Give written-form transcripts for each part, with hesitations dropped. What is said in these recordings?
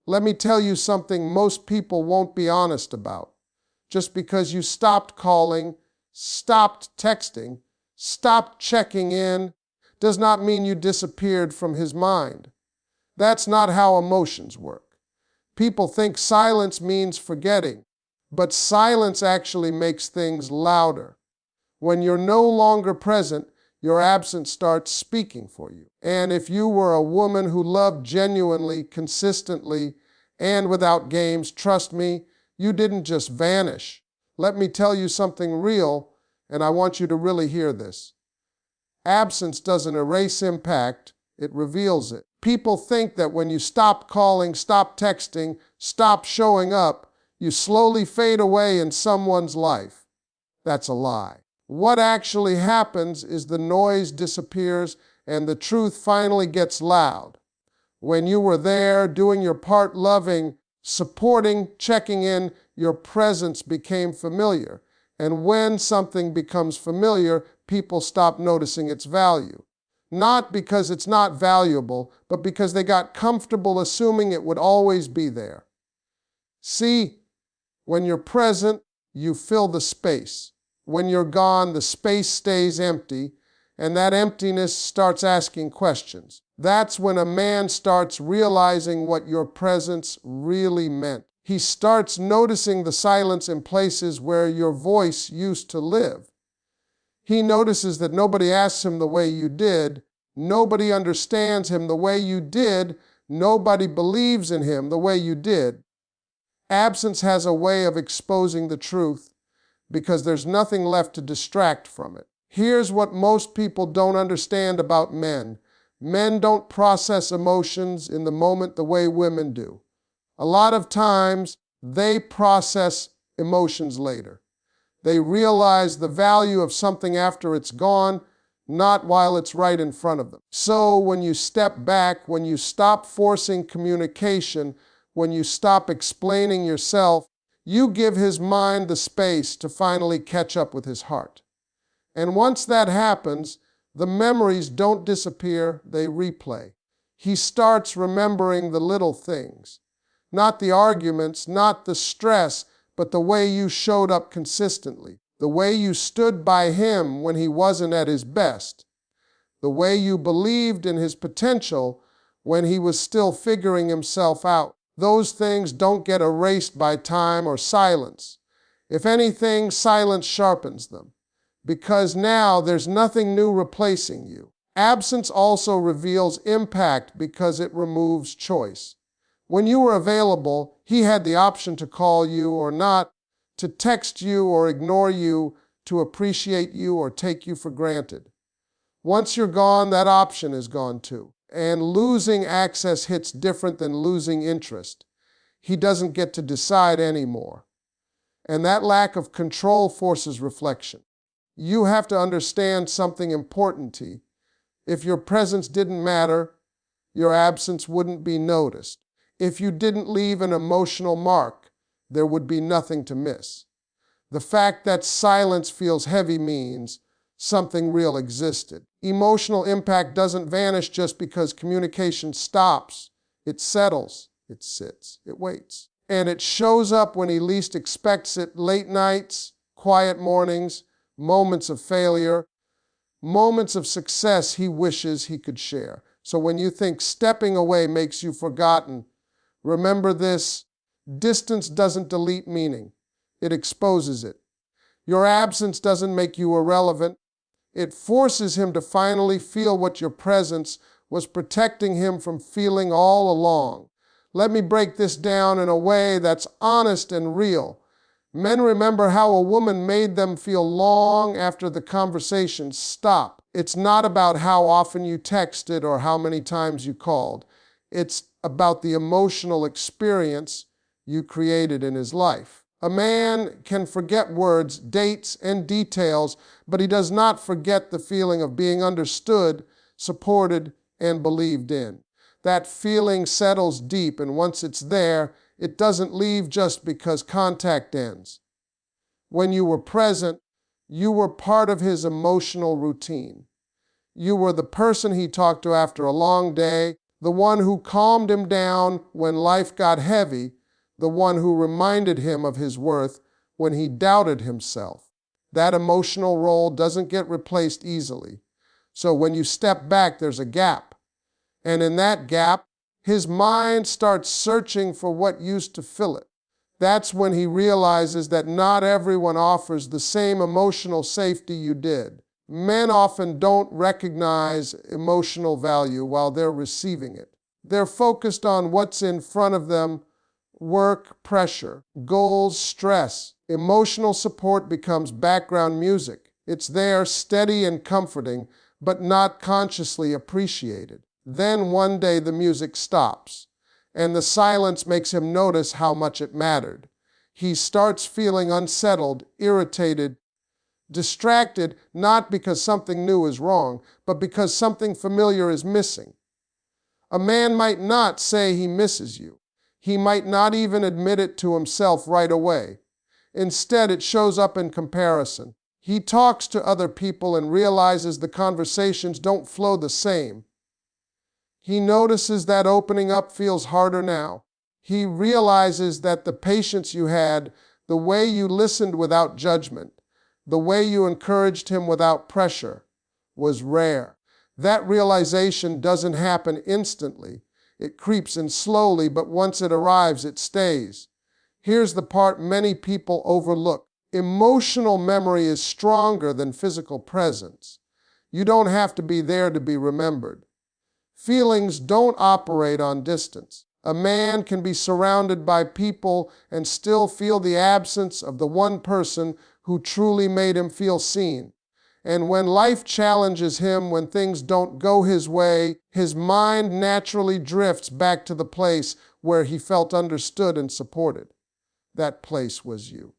Let me tell you something most people won't be honest about. Just because you stopped calling, stopped texting, stopped checking in, does not mean you disappeared from his mind. That's not how emotions work. People think silence means forgetting, but silence actually makes things louder. When you're no longer present, your absence starts speaking for you. And if you were a woman who loved genuinely, consistently, and without games, trust me, you didn't just vanish. Let me tell you something real, and I want you to really hear this. Absence doesn't erase impact, it reveals it. People think that when you stop calling, stop texting, stop showing up, you slowly fade away in someone's life. That's a lie. What actually happens is the noise disappears and the truth finally gets loud. When you were there, doing your part, loving, supporting, checking in, your presence became familiar. And when something becomes familiar, people stop noticing its value. Not because it's not valuable, but because they got comfortable assuming it would always be there. See, when you're present, you fill the space. When you're gone, the space stays empty, and that emptiness starts asking questions. That's when a man starts realizing what your presence really meant. He starts noticing the silence in places where your voice used to live. He notices that nobody asks him the way you did, nobody understands him the way you did, nobody believes in him the way you did. Absence has a way of exposing the truth because there's nothing left to distract from it. Here's what most people don't understand about men. Men don't process emotions in the moment the way women do. A lot of times, they process emotions later. They realize the value of something after it's gone, not while it's right in front of them. So when you step back, when you stop forcing communication, when you stop explaining yourself, you give his mind the space to finally catch up with his heart. And once that happens, the memories don't disappear, they replay. He starts remembering the little things. Not the arguments, not the stress, but the way you showed up consistently. The way you stood by him when he wasn't at his best. The way you believed in his potential when he was still figuring himself out. Those things don't get erased by time or silence. If anything, silence sharpens them. Because now there's nothing new replacing you. Absence also reveals impact because it removes choice. When you were available, he had the option to call you or not, to text you or ignore you, to appreciate you or take you for granted. Once you're gone, that option is gone too. And losing access hits different than losing interest. He doesn't get to decide anymore. And that lack of control forces reflection. You have to understand something important, T. If your presence didn't matter, your absence wouldn't be noticed. If you didn't leave an emotional mark, there would be nothing to miss. The fact that silence feels heavy means something real existed. Emotional impact doesn't vanish just because communication stops. It settles, it sits, it waits. And it shows up when he least expects it: late nights, quiet mornings, moments of failure, moments of success he wishes he could share. So when you think stepping away makes you forgotten, remember this: distance doesn't delete meaning, it exposes it. Your absence doesn't make you irrelevant, it forces him to finally feel what your presence was protecting him from feeling all along. Let me break this down in a way that's honest and real. Men remember how a woman made them feel long after the conversation stopped. It's not about how often you texted or how many times you called. It's about the emotional experience you created in his life. A man can forget words, dates, and details, but he does not forget the feeling of being understood, supported, and believed in. That feeling settles deep, and once it's there, it doesn't leave just because contact ends. When you were present, you were part of his emotional routine. You were the person he talked to after a long day, the one who calmed him down when life got heavy, the one who reminded him of his worth when he doubted himself. That emotional role doesn't get replaced easily. So when you step back, there's a gap. And in that gap, his mind starts searching for what used to fill it. That's when he realizes that not everyone offers the same emotional safety you did. Men often don't recognize emotional value while they're receiving it. They're focused on what's in front of them: work, pressure, goals, stress. Emotional support becomes background music. It's there, steady and comforting, but not consciously appreciated. Then one day the music stops, and the silence makes him notice how much it mattered. He starts feeling unsettled, irritated, distracted, not because something new is wrong, but because something familiar is missing. A man might not say he misses you. He might not even admit it to himself right away. Instead, it shows up in comparison. He talks to other people and realizes the conversations don't flow the same. He notices that opening up feels harder now. He realizes that the patience you had, the way you listened without judgment, the way you encouraged him without pressure, was rare. That realization doesn't happen instantly. It creeps in slowly, but once it arrives, it stays. Here's the part many people overlook. Emotional memory is stronger than physical presence. You don't have to be there to be remembered. Feelings don't operate on distance. A man can be surrounded by people and still feel the absence of the one person who truly made him feel seen. And when life challenges him, when things don't go his way, his mind naturally drifts back to the place where he felt understood and supported. That place was you.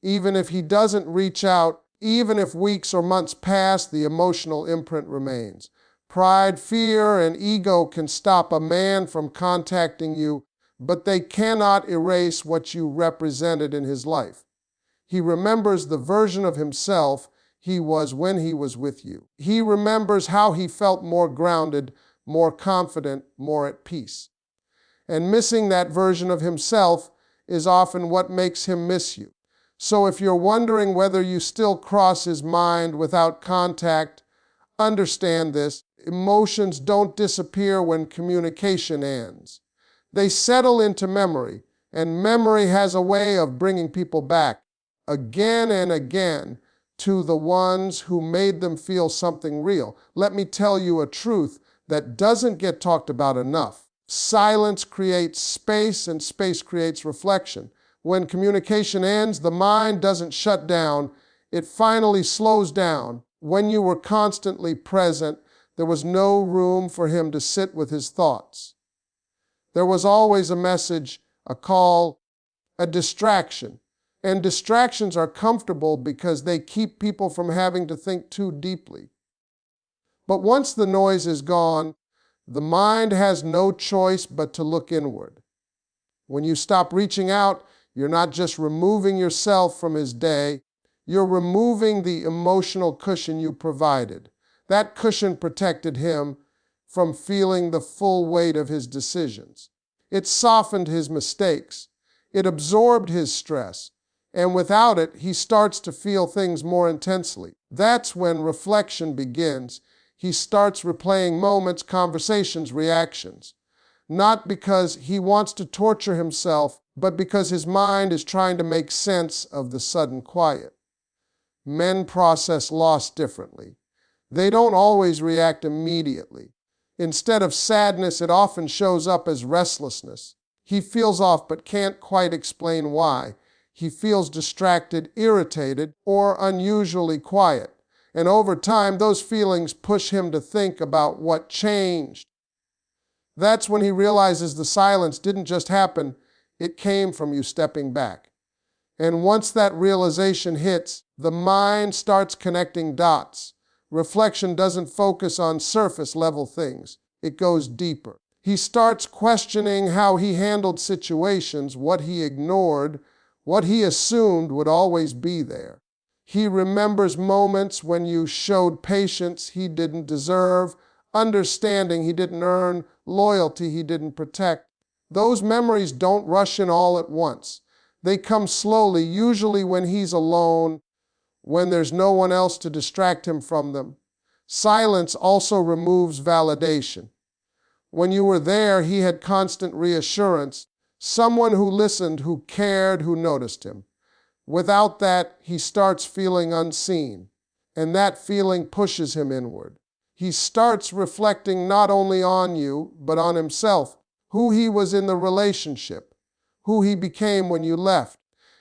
Even if he doesn't reach out, even if weeks or months pass, the emotional imprint remains. Pride, fear, and ego can stop a man from contacting you, but they cannot erase what you represented in his life. He remembers the version of himself he was when he was with you. He remembers how he felt more grounded, more confident, more at peace. And missing that version of himself is often what makes him miss you. So if you're wondering whether you still cross his mind without contact, understand this: emotions don't disappear when communication ends. They settle into memory, and memory has a way of bringing people back again and again to the ones who made them feel something real. Let me tell you a truth that doesn't get talked about enough. Silence creates space, and space creates reflection. When communication ends, the mind doesn't shut down. It finally slows down. When you were constantly present, there was no room for him to sit with his thoughts. There was always a message, a call, a distraction. And distractions are comfortable because they keep people from having to think too deeply. But once the noise is gone, the mind has no choice but to look inward. When you stop reaching out, you're not just removing yourself from his day, you're removing the emotional cushion you provided. That cushion protected him from feeling the full weight of his decisions. It softened his mistakes. It absorbed his stress. And without it, he starts to feel things more intensely. That's when reflection begins. He starts replaying moments, conversations, reactions. Not because he wants to torture himself, but because his mind is trying to make sense of the sudden quiet. Men process loss differently. They don't always react immediately. Instead of sadness, it often shows up as restlessness. He feels off but can't quite explain why. He feels distracted, irritated, or unusually quiet. And over time, those feelings push him to think about what changed. That's when he realizes the silence didn't just happen, it came from you stepping back. And once that realization hits, the mind starts connecting dots. Reflection doesn't focus on surface-level things. It goes deeper. He starts questioning how he handled situations, what he ignored, what he assumed would always be there. He remembers moments when you showed patience he didn't deserve, understanding he didn't earn, loyalty he didn't protect. Those memories don't rush in all at once. They come slowly, usually when he's alone, when there's no one else to distract him from them. Silence also removes validation. When you were there, he had constant reassurance, someone who listened, who cared, who noticed him. Without that, he starts feeling unseen, and that feeling pushes him inward. He starts reflecting not only on you, but on himself, who he was in the relationship, who he became when you left,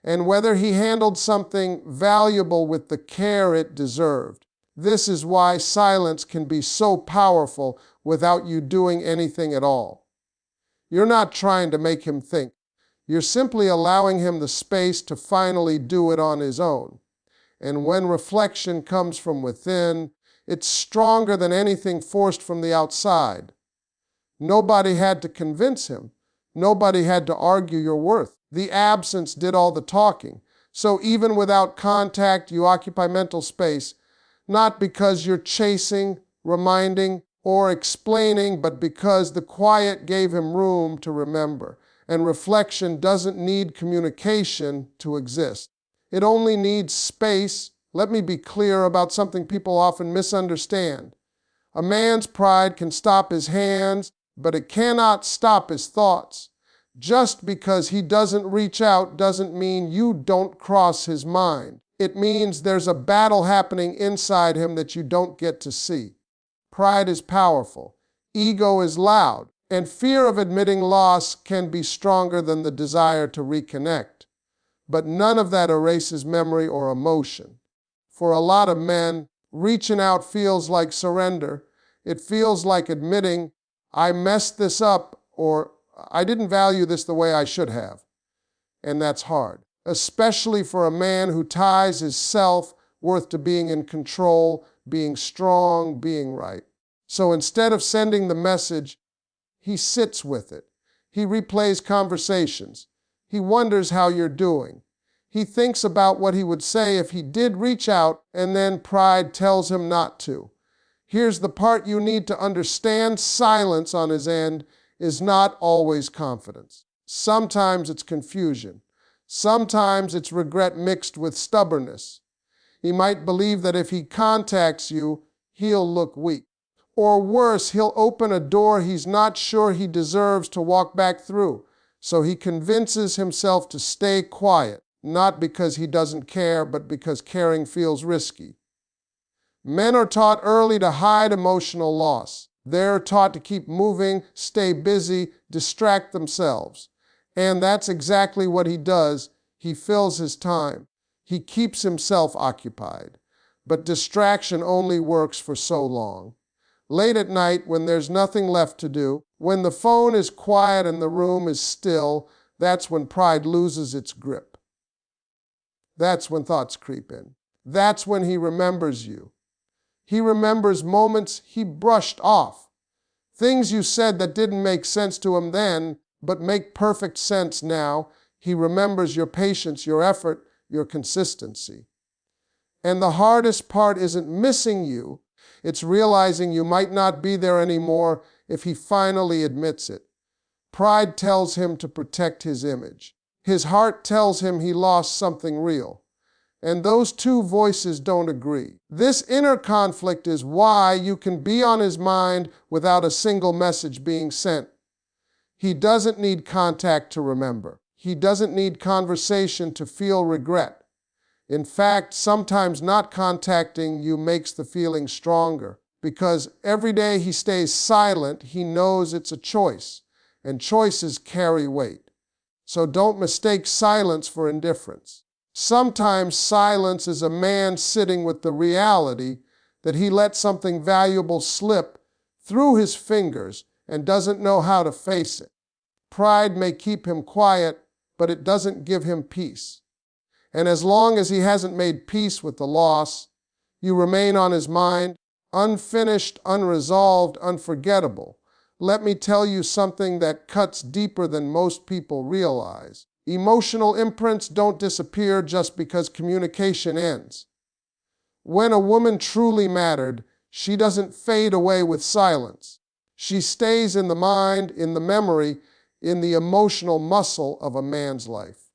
and whether he handled something valuable with the care it deserved. This is why silence can be so powerful without you doing anything at all. You're not trying to make him think. You're simply allowing him the space to finally do it on his own. And when reflection comes from within, it's stronger than anything forced from the outside. Nobody had to convince him. Nobody had to argue your worth. The absence did all the talking. So even without contact, you occupy mental space, not because you're chasing, reminding, or explaining, but because the quiet gave him room to remember. And reflection doesn't need communication to exist. It only needs space. Let me be clear about something people often misunderstand. A man's pride can stop his hands, but it cannot stop his thoughts. Just because he doesn't reach out doesn't mean you don't cross his mind. It means there's a battle happening inside him that you don't get to see. Pride is powerful. Ego is loud. And fear of admitting loss can be stronger than the desire to reconnect. But none of that erases memory or emotion. For a lot of men, reaching out feels like surrender. It feels like admitting, I messed this up, or I didn't value this the way I should have. And that's hard, especially for a man who ties his self-worth to being in control, being strong, being right. So instead of sending the message, he sits with it. He replays conversations. He wonders how you're doing. He thinks about what he would say if he did reach out, and then pride tells him not to. Here's the part you need to understand. Silence on his end is not always confidence. Sometimes it's confusion. Sometimes it's regret mixed with stubbornness. He might believe that if he contacts you, he'll look weak. Or worse, he'll open a door he's not sure he deserves to walk back through. So he convinces himself to stay quiet, not because he doesn't care, but because caring feels risky. Men are taught early to hide emotional loss. They're taught to keep moving, stay busy, distract themselves. And that's exactly what he does. He fills his time. He keeps himself occupied. But distraction only works for so long. Late at night, when there's nothing left to do, when the phone is quiet and the room is still, that's when pride loses its grip. That's when thoughts creep in. That's when he remembers you. He remembers moments he brushed off. Things you said that didn't make sense to him then, but make perfect sense now. He remembers your patience, your effort, your consistency. And the hardest part isn't missing you. It's realizing you might not be there anymore if he finally admits it. Pride tells him to protect his image. His heart tells him he lost something real. And those two voices don't agree. This inner conflict is why you can be on his mind without a single message being sent. He doesn't need contact to remember. He doesn't need conversation to feel regret. In fact, sometimes not contacting you makes the feeling stronger, because every day he stays silent, he knows it's a choice, and choices carry weight. So don't mistake silence for indifference. Sometimes silence is a man sitting with the reality that he let something valuable slip through his fingers and doesn't know how to face it. Pride may keep him quiet, but it doesn't give him peace. And as long as he hasn't made peace with the loss, you remain on his mind, unfinished, unresolved, unforgettable. Let me tell you something that cuts deeper than most people realize. Emotional imprints don't disappear just because communication ends. When a woman truly mattered, She doesn't fade away with silence. She stays in the mind, in the memory, in the emotional muscle of a man's life.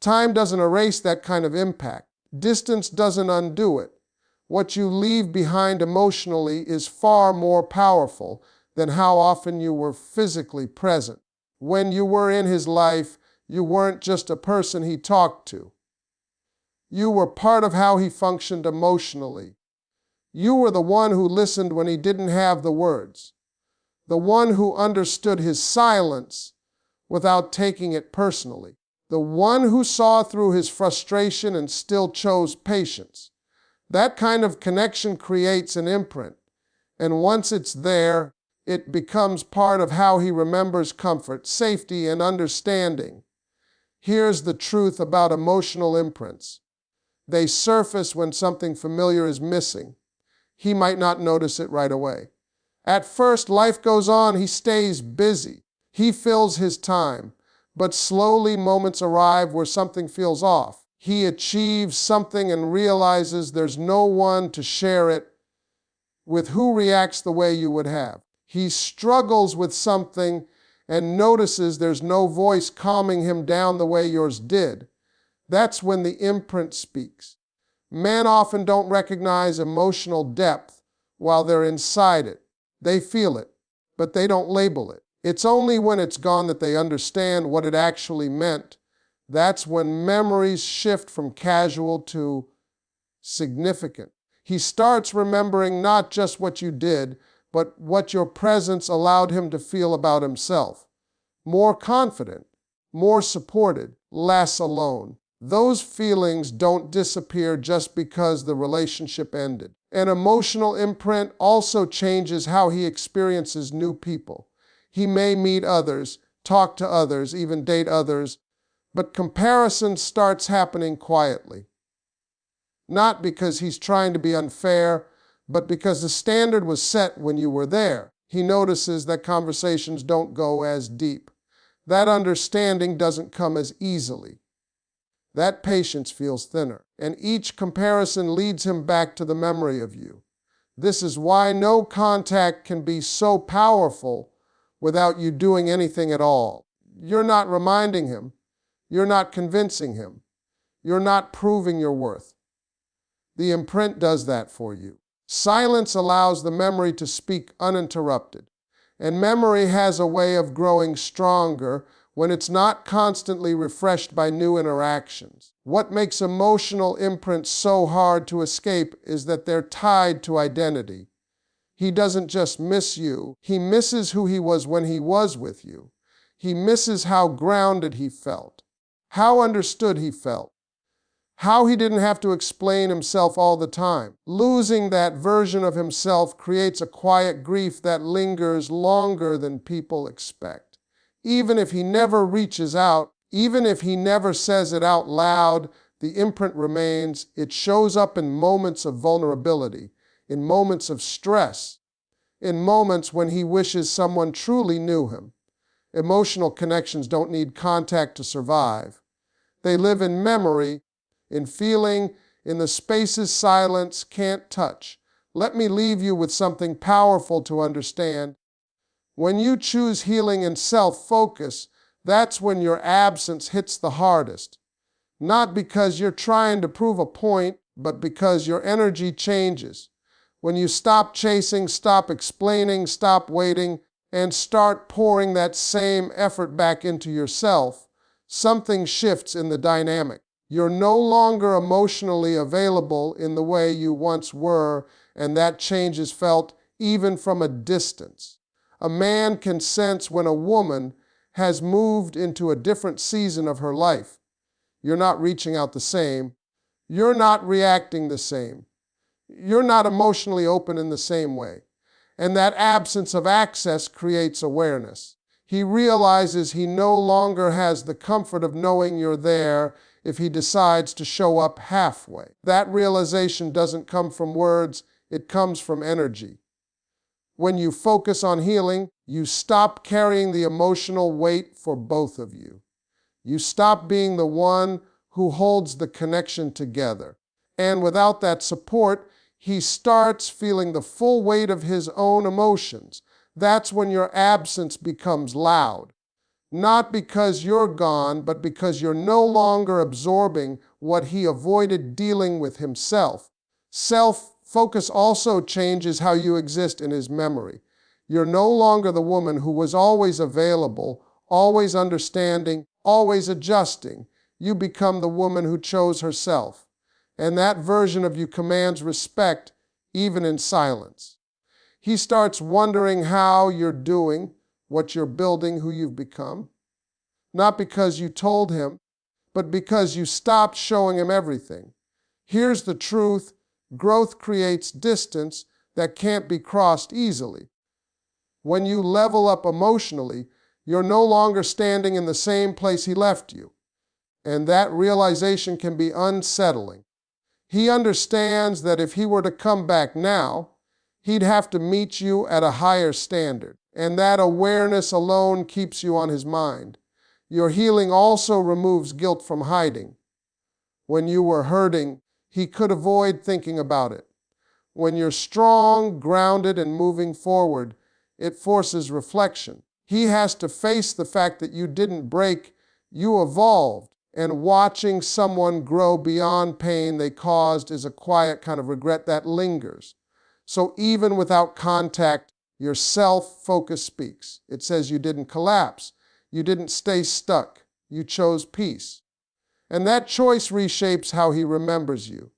Time doesn't erase that kind of impact. Distance doesn't undo it. What you leave behind emotionally is far more powerful than how often you were physically present. When you were in his life, you weren't just a person he talked to. You were part of how he functioned emotionally. You were the one who listened when he didn't have the words, the one who understood his silence without taking it personally, the one who saw through his frustration and still chose patience. That kind of connection creates an imprint, and once it's there, it becomes part of how he remembers comfort, safety, and understanding. Here's the truth about emotional imprints. They surface when something familiar is missing. He might not notice it right away. At first, life goes on. He stays busy. He fills his time. But slowly, moments arrive where something feels off. He achieves something and realizes there's no one to share it with who reacts the way you would have. He struggles with something and notices there's no voice calming him down the way yours did. That's when the imprint speaks. Men often don't recognize emotional depth while they're inside it. They feel it, but they don't label it. It's only when it's gone that they understand what it actually meant. That's when memories shift from casual to significant. He starts remembering not just what you did, but what your presence allowed him to feel about himself. More confident, more supported, less alone. Those feelings don't disappear just because the relationship ended. An emotional imprint also changes how he experiences new people. He may meet others, talk to others, even date others, but comparison starts happening quietly. Not because he's trying to be unfair, but because the standard was set when you were there. He notices that conversations don't go as deep. That understanding doesn't come as easily. That patience feels thinner, and each comparison leads him back to the memory of you. This is why no contact can be so powerful without you doing anything at all. You're not reminding him. You're not convincing him. You're not proving your worth. The imprint does that for you. Silence allows the memory to speak uninterrupted, and memory has a way of growing stronger when it's not constantly refreshed by new interactions. What makes emotional imprints so hard to escape is that they're tied to identity. He doesn't just miss you, he misses who he was when he was with you. He misses how grounded he felt, how understood he felt, how he didn't have to explain himself all the time. Losing that version of himself creates a quiet grief that lingers longer than people expect. Even if he never reaches out, even if he never says it out loud, the imprint remains. It shows up in moments of vulnerability, in moments of stress, in moments when he wishes someone truly knew him. Emotional connections don't need contact to survive. They live in memory, in feeling, in the spaces silence can't touch. Let me leave you with something powerful to understand. When you choose healing and self-focus, that's when your absence hits the hardest. Not because you're trying to prove a point, but because your energy changes. When you stop chasing, stop explaining, stop waiting, and start pouring that same effort back into yourself, something shifts in the dynamic. You're no longer emotionally available in the way you once were, and that change is felt even from a distance. A man can sense when a woman has moved into a different season of her life. You're not reaching out the same. You're not reacting the same. You're not emotionally open in the same way. And that absence of access creates awareness. He realizes he no longer has the comfort of knowing you're there if he decides to show up halfway. That realization doesn't come from words, it comes from energy. When you focus on healing, you stop carrying the emotional weight for both of you. You stop being the one who holds the connection together. And without that support, He starts feeling the full weight of his own emotions. That's when your absence becomes loud. Not because you're gone, but because you're no longer absorbing what he avoided dealing with himself. Self-focus also changes how you exist in his memory. You're no longer the woman who was always available, always understanding, always adjusting. You become the woman who chose herself. And that version of you commands respect, even in silence. He starts wondering how you're doing, what you're building, who you've become. Not because you told him, but because you stopped showing him everything. Here's the truth: growth creates distance that can't be crossed easily. When you level up emotionally, you're no longer standing in the same place he left you. And that realization can be unsettling. He understands that if he were to come back now, he'd have to meet you at a higher standard. And that awareness alone keeps you on his mind. Your healing also removes guilt from hiding. When you were hurting, he could avoid thinking about it. When you're strong, grounded, and moving forward, it forces reflection. He has to face the fact that you didn't break, you evolved. And watching someone grow beyond pain they caused is a quiet kind of regret that lingers. So even without contact, your self-focus speaks. It says you didn't collapse. You didn't stay stuck. You chose peace. And that choice reshapes how he remembers you.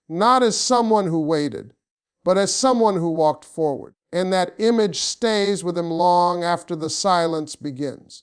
Not as someone who waited, but as someone who walked forward. And that image stays with him long after the silence begins.